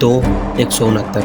2:169।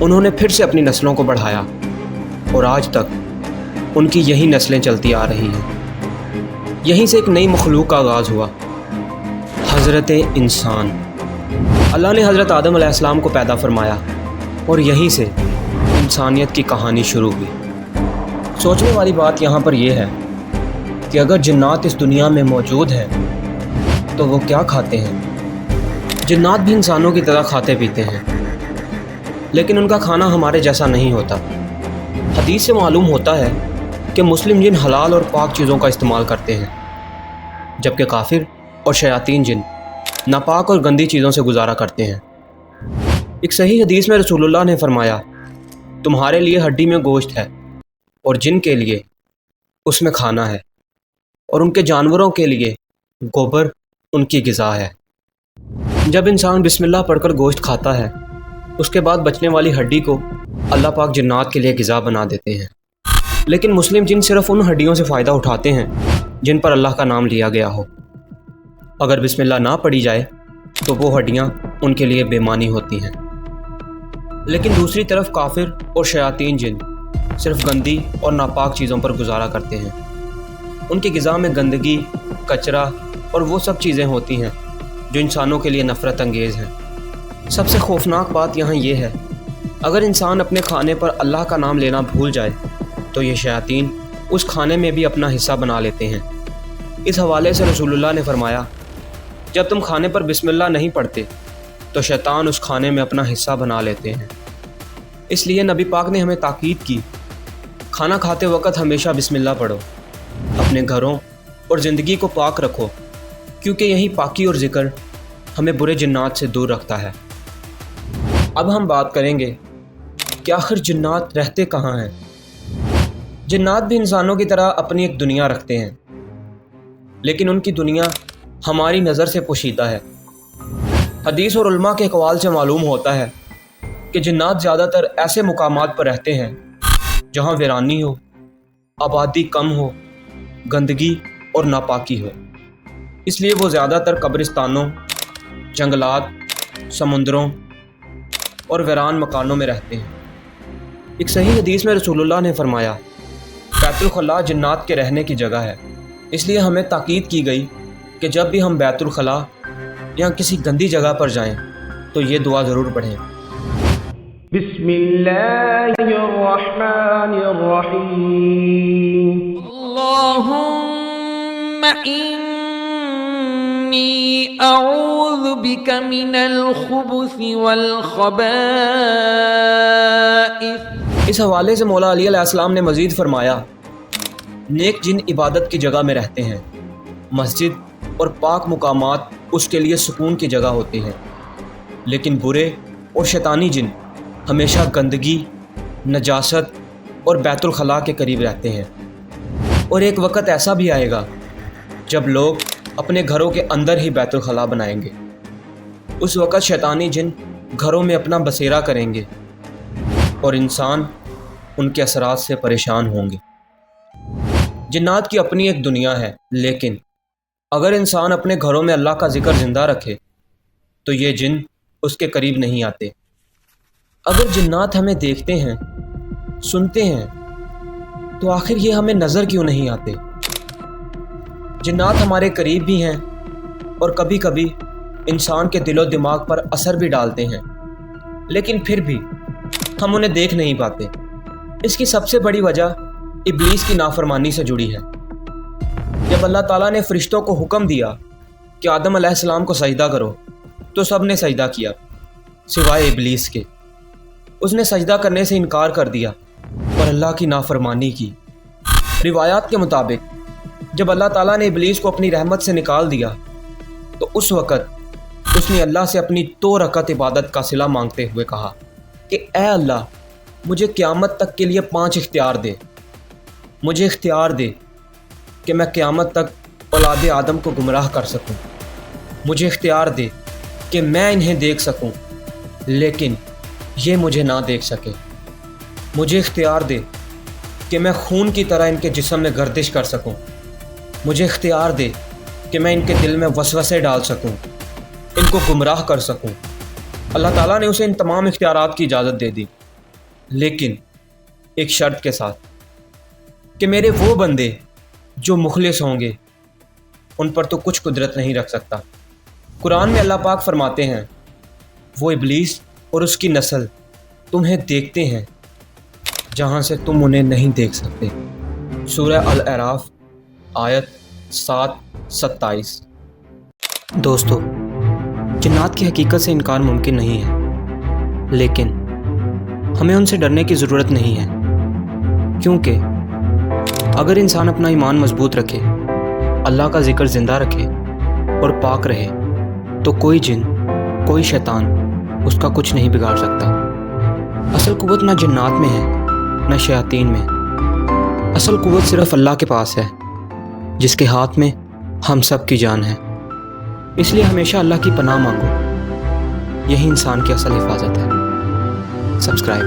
انہوں نے پھر سے اپنی نسلوں کو بڑھایا اور آج تک ان کی یہی نسلیں چلتی آ رہی ہیں۔ یہیں سے ایک نئی مخلوق کا آغاز ہوا، حضرت انسان۔ اللہ نے حضرت آدم علیہ السلام کو پیدا فرمایا اور یہیں سے انسانیت کی کہانی شروع ہوئی۔ سوچنے والی بات یہاں پر یہ ہے کہ اگر جنات اس دنیا میں موجود ہیں تو وہ کیا کھاتے ہیں؟ جنات بھی انسانوں کی طرح کھاتے پیتے ہیں، لیکن ان کا کھانا ہمارے جیسا نہیں ہوتا۔ حدیث سے معلوم ہوتا ہے کہ مسلم جن حلال اور پاک چیزوں کا استعمال کرتے ہیں، جبکہ کافر اور شیاطین جن ناپاک اور گندی چیزوں سے گزارا کرتے ہیں۔ ایک صحیح حدیث میں رسول اللہ نے فرمایا، تمہارے لیے ہڈی میں گوشت ہے اور جن کے لیے اس میں کھانا ہے، اور ان کے جانوروں کے لیے گوبر ان کی غذا ہے۔ جب انسان بسم اللہ پڑھ کر گوشت کھاتا ہے، اس کے بعد بچنے والی ہڈی کو اللہ پاک جنات کے لیے غذا بنا دیتے ہیں۔ لیکن مسلم جن صرف ان ہڈیوں سے فائدہ اٹھاتے ہیں جن پر اللہ کا نام لیا گیا ہو۔ اگر بسم اللہ نہ پڑھی جائے تو وہ ہڈیاں ان کے لیے بے معنی ہوتی ہیں۔ لیکن دوسری طرف کافر اور شیاطین جن صرف گندی اور ناپاک چیزوں پر گزارا کرتے ہیں۔ ان کی غذا میں گندگی، کچرا اور وہ سب چیزیں ہوتی ہیں جو انسانوں کے لیے نفرت انگیز ہیں۔ سب سے خوفناک بات یہاں یہ ہے، اگر انسان اپنے کھانے پر اللہ کا نام لینا بھول جائے تو یہ شیاطین اس کھانے میں بھی اپنا حصہ بنا لیتے ہیں۔ اس حوالے سے رسول اللہ نے فرمایا، جب تم کھانے پر بسم اللہ نہیں پڑھتے تو شیطان اس کھانے میں اپنا حصہ بنا لیتے ہیں۔ اس لیے نبی پاک نے ہمیں تاکید کی، کھانا کھاتے وقت ہمیشہ بسم اللہ پڑھو، اپنے گھروں اور زندگی کو پاک رکھو، کیونکہ یہی پاکی اور ذکر ہمیں برے جنات سے دور رکھتا ہے۔ اب ہم بات کریں گے کہ آخر جنات رہتے کہاں ہیں۔ جنات بھی انسانوں کی طرح اپنی ایک دنیا رکھتے ہیں، لیکن ان کی دنیا ہماری نظر سے پوشیدہ ہے۔ حدیث اور علماء کے اقوال سے معلوم ہوتا ہے کہ جنات زیادہ تر ایسے مقامات پر رہتے ہیں جہاں ویرانی ہو، آبادی کم ہو، گندگی اور ناپاکی ہو۔ اس لیے وہ زیادہ تر قبرستانوں، جنگلات، سمندروں اور ویران مکانوں میں رہتے ہیں۔ ایک صحیح حدیث میں رسول اللہ نے فرمایا، بیت الخلاء جنات کے رہنے کی جگہ ہے۔ اس لیے ہمیں تاکید کی گئی کہ جب بھی ہم بیت الخلاء یا کسی گندی جگہ پر جائیں تو یہ دعا ضرور پڑھیں۔ بسم اللہ الرحمن الرحیم، اللہم انی اعوذ بک من الخبث والخبائث۔ اس حوالے سے مولا علی علیہ السلام نے مزید فرمایا، نیک جن عبادت کی جگہ میں رہتے ہیں، مسجد اور پاک مقامات اس کے لیے سکون کی جگہ ہوتی ہیں، لیکن برے اور شیطانی جن ہمیشہ گندگی، نجاست اور بیت الخلاء کے قریب رہتے ہیں۔ اور ایک وقت ایسا بھی آئے گا جب لوگ اپنے گھروں کے اندر ہی بیت الخلاء بنائیں گے۔ اس وقت شیطانی جن گھروں میں اپنا بسیرا کریں گے اور انسان ان کے اثرات سے پریشان ہوں گے۔ جنات کی اپنی ایک دنیا ہے، لیکن اگر انسان اپنے گھروں میں اللہ کا ذکر زندہ رکھے تو یہ جن اس کے قریب نہیں آتے۔ اگر جنات ہمیں دیکھتے ہیں، سنتے ہیں، تو آخر یہ ہمیں نظر کیوں نہیں آتے؟ جنات ہمارے قریب بھی ہیں اور کبھی کبھی انسان کے دل و دماغ پر اثر بھی ڈالتے ہیں، لیکن پھر بھی ہم انہیں دیکھ نہیں پاتے۔ اس کی سب سے بڑی وجہ ابلیس کی نافرمانی سے جڑی ہے۔ جب اللہ تعالیٰ نے فرشتوں کو حکم دیا کہ آدم علیہ السلام کو سجدہ کرو تو سب نے سجدہ کیا سوائے ابلیس کے۔ اس نے سجدہ کرنے سے انکار کر دیا اور اللہ کی نافرمانی کی۔ روایات کے مطابق جب اللہ تعالیٰ نے ابلیس کو اپنی رحمت سے نکال دیا تو اس وقت اس نے اللہ سے اپنی 2 رکعت عبادت کا صلہ مانگتے ہوئے کہا کہ اے اللہ، مجھے قیامت تک کے لیے 5 اختیار دے۔ مجھے اختیار دے کہ میں قیامت تک اولاد آدم کو گمراہ کر سکوں۔ مجھے اختیار دے کہ میں انہیں دیکھ سکوں لیکن یہ مجھے نہ دیکھ سکے۔ مجھے اختیار دے کہ میں خون کی طرح ان کے جسم میں گردش کر سکوں۔ مجھے اختیار دے کہ میں ان کے دل میں وسوسے ڈال سکوں، ان کو گمراہ کر سکوں۔ اللہ تعالیٰ نے اسے ان تمام اختیارات کی اجازت دے دی، لیکن ایک شرط کے ساتھ کہ میرے وہ بندے جو مخلص ہوں گے ان پر تو کچھ قدرت نہیں رکھ سکتا۔ قرآن میں اللہ پاک فرماتے ہیں وہ ابلیس اور اس کی نسل تمہیں دیکھتے ہیں جہاں سے تم انہیں نہیں دیکھ سکتے۔ سورہ الاعراف آیت 7-27۔ دوستو، جنات کی حقیقت سے انکار ممکن نہیں ہے، لیکن ہمیں ان سے ڈرنے کی ضرورت نہیں ہے، کیونکہ اگر انسان اپنا ایمان مضبوط رکھے، اللہ کا ذکر زندہ رکھے اور پاک رہے تو کوئی جن، کوئی شیطان اس کا کچھ نہیں بگاڑ سکتا۔ اصل قوت نہ جنات میں ہے نہ شیاطین میں، اصل قوت صرف اللہ کے پاس ہے جس کے ہاتھ میں ہم سب کی جان ہے۔ اس لیے ہمیشہ اللہ کی پناہ مانگو، یہی انسان کی اصل حفاظت ہے۔ سبسکرائب